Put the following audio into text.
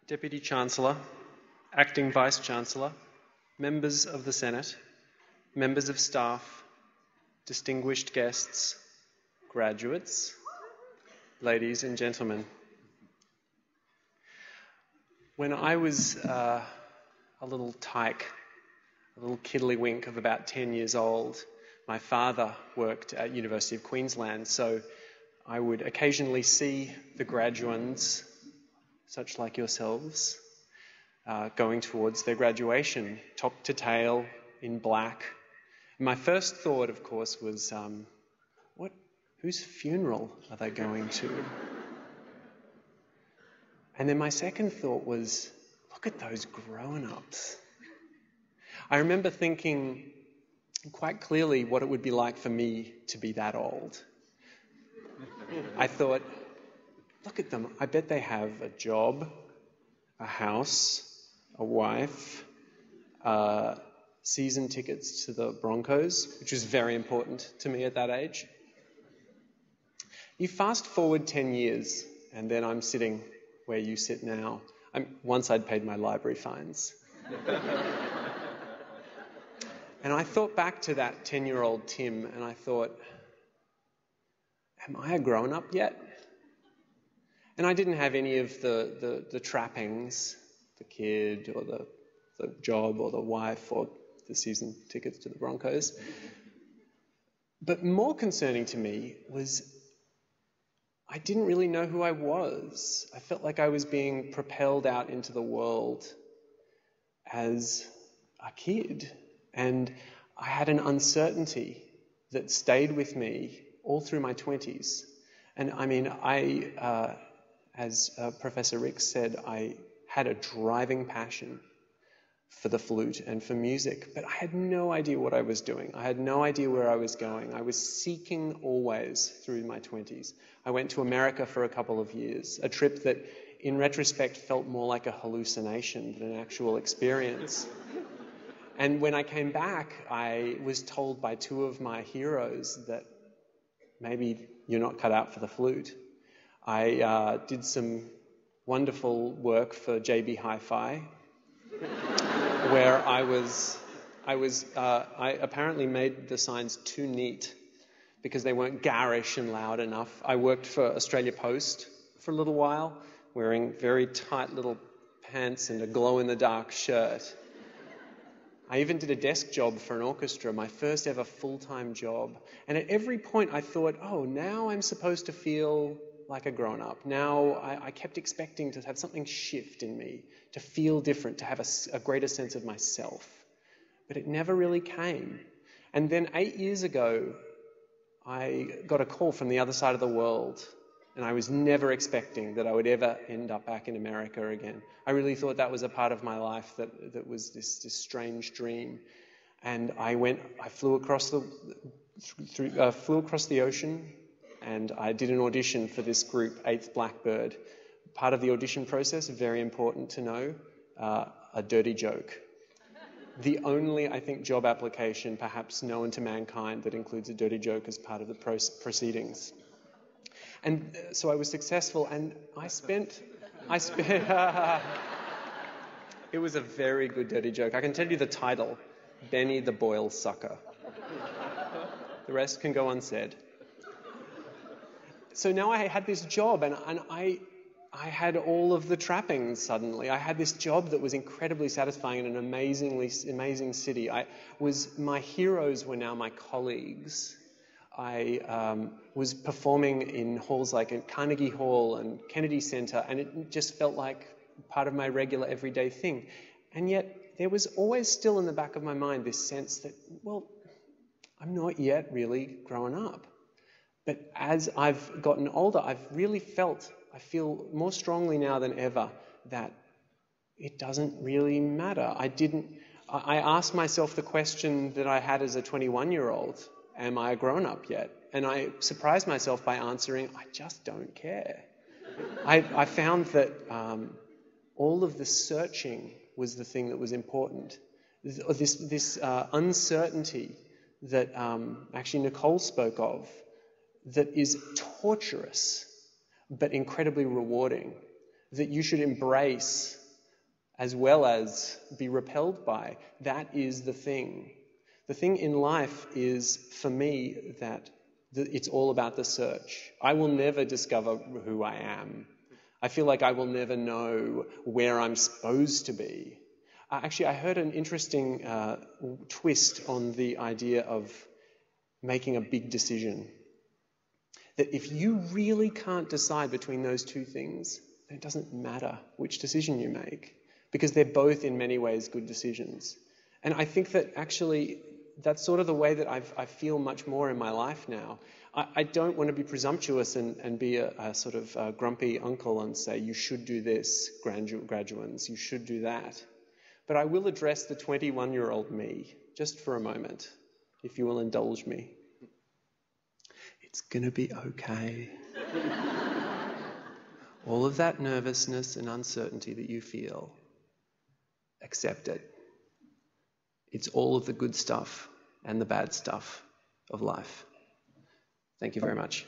Deputy Chancellor, Acting Vice-Chancellor, members of the Senate, members of staff, distinguished guests, graduates, ladies and gentlemen. When I was a little tyke, a little kiddlywink of about 10 years old, my father worked at University of Queensland, so I would occasionally see the graduands, such like yourselves, going towards their graduation, top to tail, in black. And my first thought, of course, was, whose funeral are they going to? And then my second thought was, look at those grown-ups. I remember thinking quite clearly what it would be like for me to be that old. I thought, look at them. I bet they have a job, a house, a wife, season tickets to the Broncos, which was very important to me at that age. You fast forward 10 years, and then I'm sitting where you sit now. Once I'd paid my library fines. And I thought back to that 10-year-old Tim, and I thought, am I a grown-up yet? And I didn't have any of the trappings, the kid or the job or the wife or the season tickets to the Broncos. But more concerning to me was I didn't really know who I was. I felt like I was being propelled out into the world as a kid. And I had an uncertainty that stayed with me all through my 20s. And I mean, as Professor Ricks said, I had a driving passion for the flute and for music, but I had no idea what I was doing. I had no idea where I was going. I was seeking always through my 20s. I went to America for a couple of years, a trip that in retrospect felt more like a hallucination than an actual experience. And when I came back, I was told by two of my heroes that maybe you're not cut out for the flute. I did some wonderful work for JB Hi-Fi, where I apparently made the signs too neat because they weren't garish and loud enough. I worked for Australia Post for a little while, wearing very tight little pants and a glow-in-the-dark shirt. I even did a desk job for an orchestra, my first ever full-time job. And at every point I thought, oh, now I'm supposed to feel like a grown-up. Now I kept expecting to have something shift in me, to feel different, to have a greater sense of myself. But it never really came. And then 8 years ago, I got a call from the other side of the world, and I was never expecting that I would ever end up back in America again. I really thought that was a part of my life that was this strange dream. And I flew across the ocean, and I did an audition for this group, 8th Blackbird. Part of the audition process, very important to know, a dirty joke. The only, I think, job application perhaps known to mankind that includes a dirty joke as part of the proceedings. And so I was successful, and I spent it was a very good dirty joke. I can tell you the title, Benny the Boil Sucker. The rest can go unsaid. So now I had this job, and I had all of the trappings suddenly. I had this job that was incredibly satisfying in an amazing city. My heroes were now my colleagues. I was performing in halls like at Carnegie Hall and Kennedy Center, and it just felt like part of my regular everyday thing. And yet there was always still in the back of my mind this sense that, well, I'm not yet really grown up. But as I've gotten older, I feel more strongly now than ever that it doesn't really matter. I asked myself the question that I had as a 21-year-old, am I a grown-up yet? And I surprised myself by answering, I just don't care. I found that all of the searching was the thing that was important. This uncertainty that actually Nicole spoke of, that is torturous but incredibly rewarding. that you should embrace as well as be repelled by. That is the thing. The thing in life is, for me, that it's all about the search. I will never discover who I am. I feel like I will never know where I'm supposed to be. Actually, I heard an interesting twist on the idea of making a big decision. That if you really can't decide between those two things, then it doesn't matter which decision you make, because they're both in many ways good decisions. And I think that actually that's sort of the way that I feel much more in my life now. I don't want to be presumptuous and be a sort of grumpy uncle and say, you should do this, graduands, you should do that. But I will address the 21-year-old me, just for a moment, if you will indulge me. It's going to be okay. All of that nervousness and uncertainty that you feel, accept it. It's all of the good stuff and the bad stuff of life. Thank you very much.